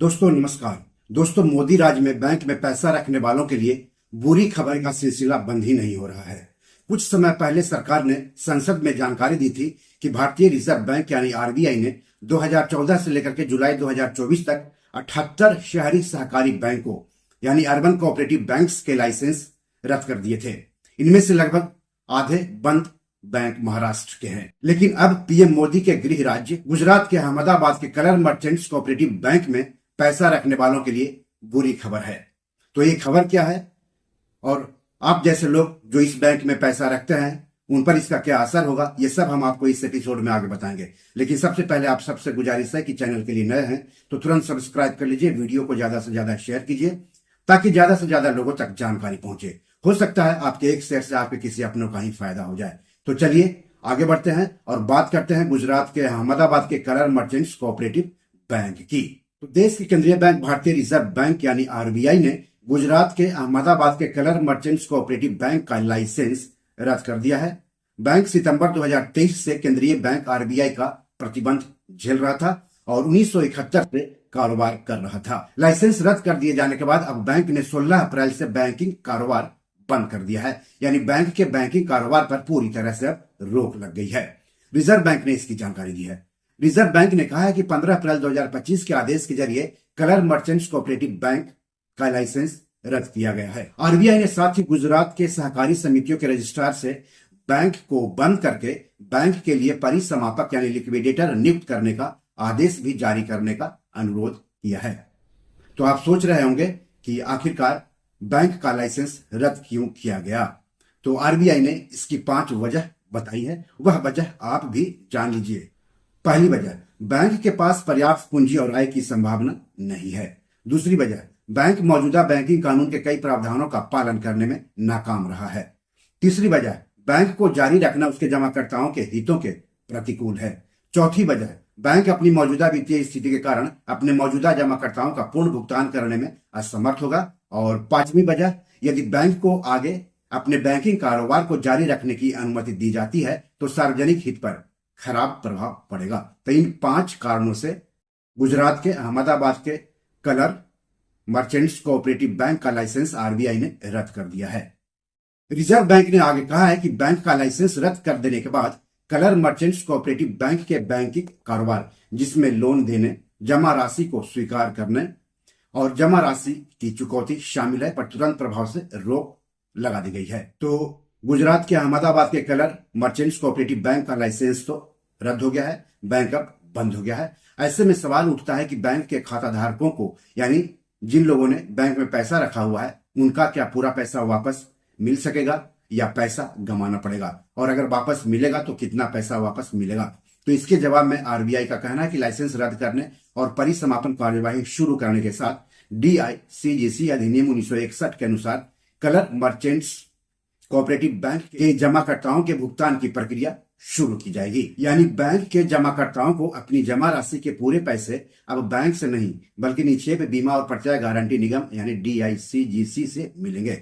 दोस्तों नमस्कार। दोस्तों मोदी राज में बैंक में पैसा रखने वालों के लिए बुरी खबर का सिलसिला बंद ही नहीं हो रहा है। कुछ समय पहले सरकार ने संसद में जानकारी दी थी कि भारतीय रिजर्व बैंक यानी आरबीआई ने 2014 से लेकर के जुलाई 2024 तक 78 शहरी सहकारी बैंकों यानी अर्बन कोऑपरेटिव बैंक्स के लाइसेंस रद्द कर दिए थे। इनमें से लगभग आधे बंद बैंक महाराष्ट्र के हैं। लेकिन अब पीएम मोदी के गृह राज्य गुजरात के अहमदाबाद के कलर मर्चेंट्स कोऑपरेटिव बैंक में पैसा रखने वालों के लिए बुरी खबर है। तो ये खबर क्या है और आप जैसे लोग जो इस बैंक में पैसा रखते हैं उन पर इसका क्या असर होगा, ये सब हम आपको इस एपिसोड में आगे बताएंगे। लेकिन सबसे पहले आप सबसे गुजारिश है कि चैनल के लिए नए हैं तो तुरंत सब्सक्राइब कर लीजिए, वीडियो को ज्यादा से ज्यादा शेयर कीजिए ताकि ज्यादा से ज्यादा लोगों तक जानकारी पहुंचे। हो सकता है आपके एक शेयर से आपके किसी अपनों का ही फायदा हो जाए। तो चलिए आगे बढ़ते हैं और बात करते हैं गुजरात के अहमदाबाद के कलर मर्चेंट्स कोऑपरेटिव बैंक की। तो देश की केंद्रीय बैंक भारतीय रिजर्व बैंक यानी आरबीआई ने गुजरात के अहमदाबाद के कलर मर्चेंट्स कोऑपरेटिव बैंक का लाइसेंस रद्द कर दिया है। बैंक सितंबर 2023 से केंद्रीय बैंक आरबीआई का प्रतिबंध झेल रहा था और 1971 से कारोबार कर रहा था। लाइसेंस रद्द कर दिए जाने के बाद अब बैंक ने 16 अप्रैल से बैंकिंग कारोबार बंद कर दिया है, यानी बैंक के बैंकिंग कारोबार पर पूरी तरह से अब रोक लग गई है। रिजर्व बैंक ने इसकी जानकारी दी है। रिजर्व बैंक ने कहा है कि 15 अप्रैल 2025 के आदेश के जरिए कलर मर्चेंट्स कोऑपरेटिव बैंक का लाइसेंस रद्द किया गया है। आरबीआई ने साथ ही गुजरात के सहकारी समितियों के रजिस्ट्रार से बैंक को बंद करके बैंक के लिए परिसमापक यानी लिक्विडेटर नियुक्त करने का आदेश भी जारी करने का अनुरोध किया है। तो आप सोच रहे होंगे कि आखिरकार बैंक का लाइसेंस रद्द क्यों किया गया। तो आरबीआई ने इसकी 5 वजह बताई है, वह वजह आप भी जान लीजिए। पहली वजह, बैंक के पास पर्याप्त पूंजी और आय की संभावना नहीं है। दूसरी वजह, बैंक मौजूदा बैंकिंग कानून के कई प्रावधानों का पालन करने में नाकाम रहा है। तीसरी वजह, बैंक को जारी रखना उसके जमाकर्ताओं के हितों के प्रतिकूल है। चौथी वजह, बैंक अपनी मौजूदा वित्तीय स्थिति के कारण अपने मौजूदा जमाकर्ताओं का पूर्ण भुगतान करने में असमर्थ होगा। और पांचवी वजह, यदि बैंक को आगे अपने बैंकिंग कारोबार को जारी रखने की अनुमति दी जाती है तो सार्वजनिक हित पर खराब प्रभाव पड़ेगा। तो इन 5 कारणों से गुजरात के अहमदाबाद के कलर मर्चेंट्स कोऑपरेटिव बैंक का लाइसेंस आरबीआई ने रद्द कर दिया है। रिजर्व बैंक ने आगे कहा है कि बैंक का लाइसेंस रद्द कर देने के बाद कलर मर्चेंट्स कोऑपरेटिव बैंक के बैंकिंग कारोबार जिसमें लोन देने, जमा राशि को स्वीकार करने और जमा राशि की चुकौती शामिल है पर तुरंत प्रभाव से रोक लगा दी गई है। तो गुजरात के अहमदाबाद के कलर मर्चेंट्स कोऑपरेटिव बैंक का लाइसेंस तो रद्द हो गया है, बैंक अब बंद हो गया है। ऐसे में सवाल उठता है कि बैंक के खाता धारकों को यानी जिन लोगों ने बैंक में पैसा रखा हुआ है उनका क्या पूरा पैसा वापस मिल सकेगा या पैसा गंवाना पड़ेगा, और अगर वापस मिलेगा तो कितना पैसा वापस मिलेगा। तो इसके जवाब में आरबीआई का कहना है कि लाइसेंस रद्द करने और परिसमापन कार्यवाही शुरू करने के साथ डीआईसीजीसी अधिनियम 1961 के अनुसार कलर मर्चेंट्स कोऑपरेटिव बैंक के जमाकर्ताओं के भुगतान की प्रक्रिया शुरू की जाएगी। यानी बैंक के जमाकर्ताओं को अपनी जमा राशि के पूरे पैसे अब बैंक से नहीं बल्कि निक्षेप बीमा और प्रत्यय गारंटी निगम यानी डीआईसीजीसी से मिलेंगे।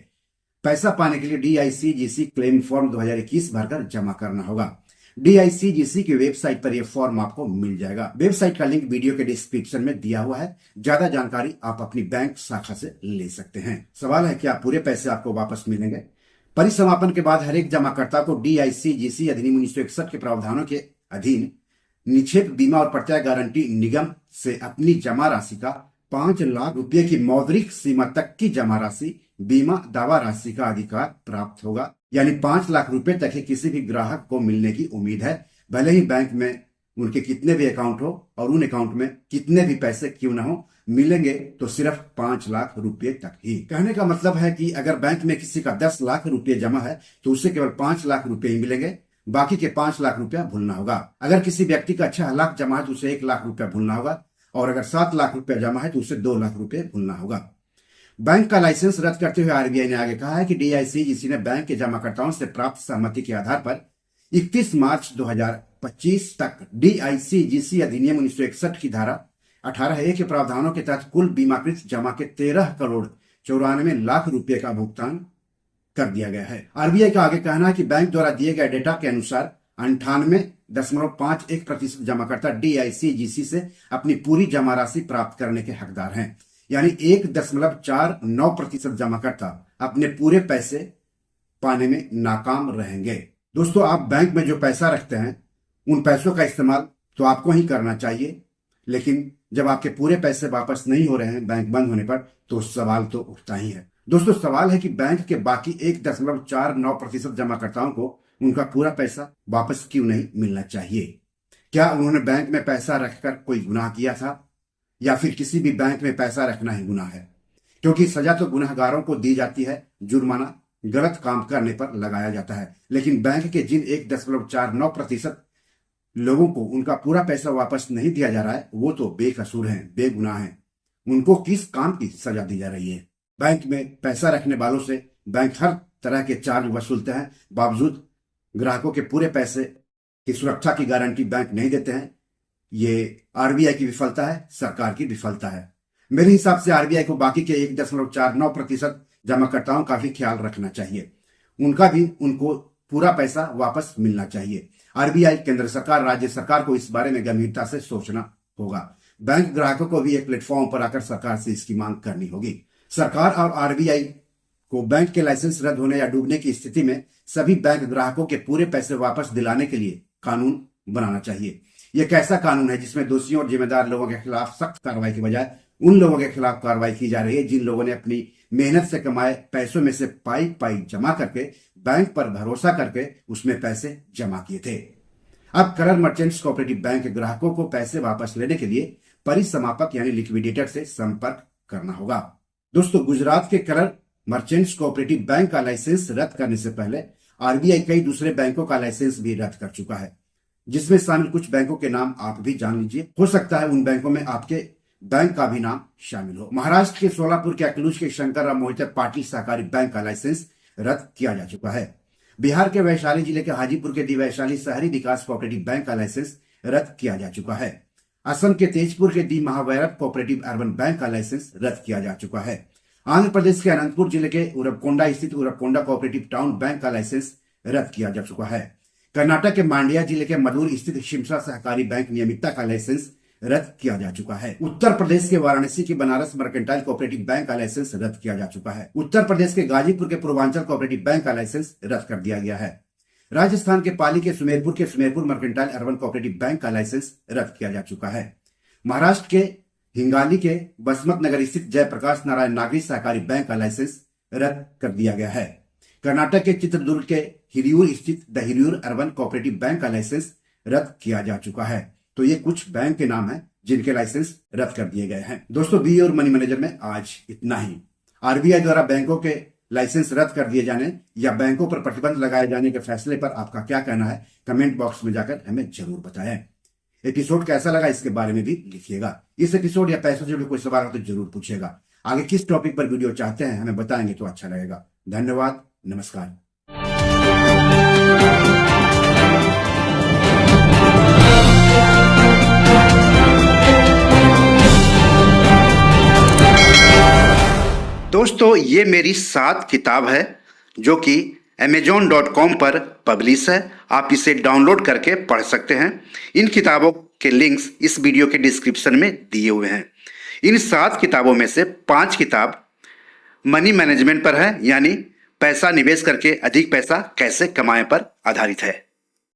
पैसा पाने के लिए डीआईसीजीसी क्लेम फॉर्म 2021 भरकर जमा करना होगा। डीआईसीजीसी की वेबसाइट पर यह फॉर्म आपको मिल जाएगा। वेबसाइट का लिंक वीडियो के डिस्क्रिप्शन में दिया हुआ है। ज्यादा जानकारी आप अपनी बैंक शाखा से ले सकते हैं। सवाल है क्या पूरे पैसे आपको वापस मिलेंगे? परिसमापन के बाद हर एक जमाकर्ता को डीआईसीजीसी अधिनियम 1961 के प्रावधानों के अधीन निक्षेप बीमा और प्रत्यय गारंटी निगम से अपनी जमा राशि का 5 लाख रुपए की मौद्रिक सीमा तक की जमा राशि बीमा दावा राशि का अधिकार प्राप्त होगा। यानी 5 लाख रुपए तक ही किसी भी ग्राहक को मिलने की उम्मीद है, भले ही बैंक में उनके कितने भी अकाउंट हो और उन अकाउंट में कितने भी पैसे क्यों ना हो, मिलेंगे तो सिर्फ 5 लाख रुपए तक ही। कहने का मतलब है कि अगर बैंक में किसी का 10 लाख रुपए जमा है तो उसे केवल 5 लाख रुपए ही मिलेंगे, बाकी के 5 लाख रुपया भूलना होगा। अगर किसी व्यक्ति का 6 लाख जमा है तो उसे 1 लाख रुपया भूलना होगा, और अगर 7 लाख रुपया जमा है तो उसे 2 लाख रुपए भूलना होगा। बैंक का लाइसेंस रद्द करते हुए आरबीआई ने आगे कहा है कि डीआईसीजीसी ने बैंक के जमाकर्ताओं से प्राप्त सहमति के आधार पर 31 मार्च 2025 तक डीआईसीजीसी अधिनियम 1961 की धारा 18A के प्रावधानों के तहत कुल बीमाकृत जमा के 13 करोड़ 94 लाख रुपए का भुगतान कर दिया गया है। आरबीआई का आगे कहना है कि बैंक द्वारा दिए गए डेटा के अनुसार 98.51% जमाकर्ता DICGC से अपनी पूरी जमा राशि प्राप्त करने के हकदार हैं। यानी 1.49% जमाकर्ता अपने पूरे पैसे पाने में नाकाम रहेंगे। दोस्तों, आप बैंक में जो पैसा रखते हैं उन पैसों का इस्तेमाल तो आपको ही करना चाहिए, लेकिन जब आपके पूरे पैसे वापस नहीं हो रहे हैं बैंक बंद होने पर, तो सवाल तो उठता ही है। दोस्तों, सवाल है कि बैंक के बाकी 1.49% जमाकर्ताओं को उनका पूरा पैसा वापस क्यों नहीं मिलना चाहिए? क्या उन्होंने बैंक में पैसा रखकर कोई गुनाह किया था, या फिर किसी भी बैंक में पैसा रखना ही गुनाह है? क्योंकि सजा तो गुनाहगारों को दी जाती है, जुर्माना गलत काम करने पर लगाया जाता है, लेकिन बैंक के जिन 1.49% लोगों को उनका पूरा पैसा वापस नहीं दिया जा रहा है, वो तो बेकसूर हैं, बेगुनाह हैं। उनको किस काम की सजा दी जा रही है? बैंक में पैसा रखने वालों से बैंक हर तरह के चार्ज वसूलते हैं, बावजूद ग्राहकों के पूरे पैसे की सुरक्षा की गारंटी बैंक नहीं देते हैं। ये RBI की विफलता है, सरकार की विफलता है। मेरे हिसाब से RBI को बाकी के 1.49% जमाकर्ताओं का भी ख्याल रखना चाहिए। उनको पूरा पैसा वापस मिलना चाहिए। RBI, केंद्र सरकार, राज्य सरकार को इस बारे में गंभीरता से सोचना होगा। बैंक ग्राहकों को भी एक प्लेटफॉर्म पर आकर सरकार से इसकी मांग करनी होगी। सरकार और RBI को बैंक के लाइसेंस रद्द होने या डूबने की स्थिति में सभी बैंक ग्राहकों के पूरे पैसे वापस दिलाने के लिए कानून बनाना चाहिए। यह एक ऐसा कानून है जिसमें दोषियों और जिम्मेदार लोगों के खिलाफ सख्त कार्रवाई के बजाय उन लोगों के खिलाफ कार्रवाई की जा रही है जिन लोगों ने अपनी मेहनत से कमाए पैसों में से पाई जमा करके बैंक पर भरोसा करके उसमें पैसे जमा किए थे। अब कलर मर्चेंट्स कोऑपरेटिव बैंक ग्राहकों को पैसे वापस लेने के लिए परिसमापक यानी लिक्विडेटर से संपर्क करना होगा। दोस्तों, गुजरात के कलर मर्चेंट्स कोऑपरेटिव बैंक का लाइसेंस रद्द करने से पहले RBI कई दूसरे बैंकों का लाइसेंस भी रद्द कर चुका है, जिसमें शामिल कुछ बैंकों के नाम आप भी जान लीजिए। हो सकता है उन बैंकों में आपके बैंक का भी नाम शामिल हो। महाराष्ट्र के सोलापुर के अकलूज के शंकरराव मोहिते पाटिल सहकारी बैंक का लाइसेंस रद्द किया जा चुका है। बिहार के वैशाली जिले के हाजीपुर के दी वैशाली शहरी विकास कोऑपरेटिव बैंक का लाइसेंस रद्द किया जा चुका है। असम के तेजपुर के दी महावैरव कोऑपरेटिव अर्बन बैंक का लाइसेंस रद्द किया जा चुका है। आंध्र प्रदेश के अनंतपुर जिले के उरवकोंडा स्थित उरवकोंडा कोऑपरेटिव टाउन बैंक का लाइसेंस रद्द किया जा चुका है। कर्नाटक के मांड्या जिले के मधुर स्थित शिमसा सहकारी बैंक नियमितता का लाइसेंस रद्द किया जा चुका है। उत्तर प्रदेश के वाराणसी के बनारस मर्केंटाइल कोऑपरेटिव बैंक का लाइसेंस रद्द किया जा चुका है। उत्तर प्रदेश के गाजीपुर के पूर्वांचल कोऑपरेटिव बैंक का लाइसेंस रद्द कर दिया गया है। राजस्थान के पाली के Sumerpur mercantile urban cooperative bank का लाइसेंस रद्द किया जा चुका है। महाराष्ट्र के हिंगाली के बसमत नगर स्थित जयप्रकाश नारायण नागरी सहकारी बैंक का लाइसेंस रद्द कर दिया गया है। कर्नाटक के चित्रदुर्ग के हिरियूर स्थित the Hiriyur urban cooperative bank का लाइसेंस रद्द किया जा चुका है। तो ये कुछ बैंक के नाम हैं जिनके लाइसेंस रद्द कर दिए गए हैं। दोस्तों, बी और मनी मैनेजर में आज इतना ही। RBI द्वारा बैंकों के लाइसेंस रद्द कर दिए जाने या बैंकों पर प्रतिबंध लगाए जाने के फैसले पर आपका क्या कहना है, कमेंट बॉक्स में जाकर हमें जरूर बताएं। एपिसोड कैसा लगा इसके बारे में भी लिखिएगा। इस एपिसोड या पैसों से जुड़े कोई सवाल हो तो जरूर पूछिएगा। आगे किस टॉपिक पर वीडियो चाहते हैं हमें बताएंगे तो अच्छा लगेगा। धन्यवाद, नमस्कार। दोस्तों, ये मेरी 7 किताब है जो कि amazon.com पर पब्लिश है। आप इसे डाउनलोड करके पढ़ सकते हैं। इन किताबों के लिंक्स इस वीडियो के डिस्क्रिप्शन में दिए हुए हैं। इन 7 किताबों में से 5 किताब मनी मैनेजमेंट पर है, यानी पैसा निवेश करके अधिक पैसा कैसे कमाएं पर आधारित है।